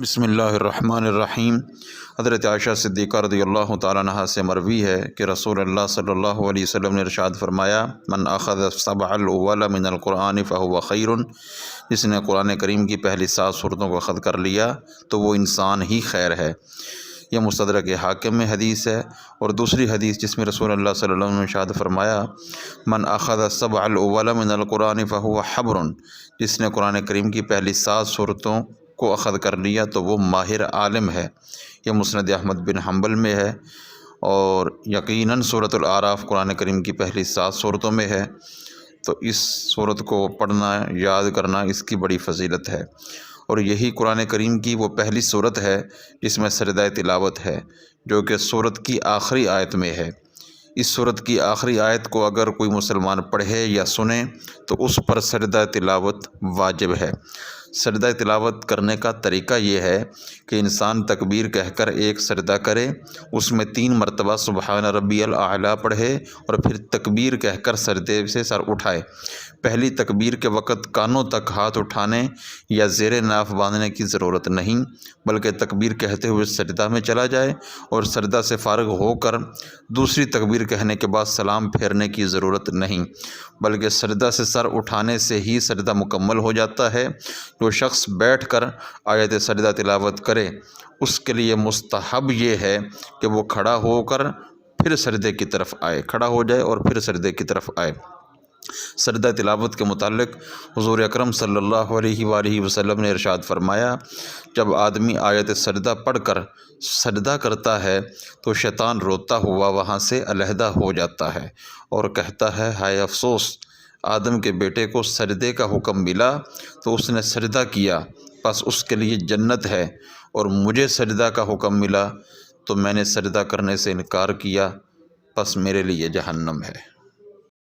بسم اللہ الرحمن الرحیم۔ حضرت عائشہ صدیقہ رضی اللہ تعالیٰ عنہا سے مروی ہے کہ رسول اللہ صلی اللہ علیہ وسلم نے ارشاد فرمایا، من اخذ السبع الاول من القرآن فهو خیر، جس نے قرآن کریم کی پہلی 7 صورتوں کو اخذ کر لیا تو وہ انسان ہی خیر ہے۔ یہ مستدرک حاکم میں حدیث ہے۔ اور دوسری حدیث جس میں رسول اللہ صلی اللہ علیہ وسلم نے ارشاد فرمایا، من اخذ السبع الاول من القرآن فهو حبر، جس نے قرآن کریم کی پہلی 7 صورتوں کو اخذ کر لیا تو وہ ماہر عالم ہے۔ یہ مسند احمد بن حنبل میں ہے، اور یقیناً سورۃ الاعراف قرآن کریم کی پہلی 7 صورتوں میں ہے، تو اس صورت کو پڑھنا، یاد کرنا اس کی بڑی فضیلت ہے۔ اور یہی قرآن کریم کی وہ پہلی صورت ہے جس میں سجدہ تلاوت ہے، جو کہ صورت کی آخری آیت میں ہے۔ اس صورت کی آخری آیت کو اگر کوئی مسلمان پڑھے یا سنے تو اس پر سجدہ تلاوت واجب ہے۔ سجدہ تلاوت کرنے کا طریقہ یہ ہے کہ انسان تکبیر کہہ کر ایک سجدہ کرے، اس میں 3 مرتبہ سبحان ربی الاعلیٰ پڑھے، اور پھر تکبیر کہہ کر سجدے سے سر اٹھائے۔ پہلی تکبیر کے وقت کانوں تک ہاتھ اٹھانے یا زیر ناف باندھنے کی ضرورت نہیں، بلکہ تکبیر کہتے ہوئے سجدہ میں چلا جائے، اور سجدہ سے فارغ ہو کر دوسری تکبیر کہنے کے بعد سلام پھیرنے کی ضرورت نہیں، بلکہ سجدہ سے سر اٹھانے سے ہی سجدہ مکمل ہو جاتا ہے۔ جو شخص بیٹھ کر آیت سجدہ تلاوت کرے اس کے لیے مستحب یہ ہے کہ وہ کھڑا ہو کر پھر سجدے کی طرف آئے، کھڑا ہو جائے اور پھر سجدے کی طرف آئے۔ سجدہ تلاوت کے متعلق حضور اکرم صلی اللہ علیہ وآلہ وسلم نے ارشاد فرمایا، جب آدمی آیت سجدہ پڑھ کر سجدہ کرتا ہے تو شیطان روتا ہوا وہاں سے علیحدہ ہو جاتا ہے اور کہتا ہے، ہائے افسوس، آدم کے بیٹے کو سجدے کا حکم ملا تو اس نے سجدہ کیا، بس اس کے لیے جنت ہے، اور مجھے سجدہ کا حکم ملا تو میں نے سجدہ کرنے سے انکار کیا، بس میرے لیے جہنم ہے۔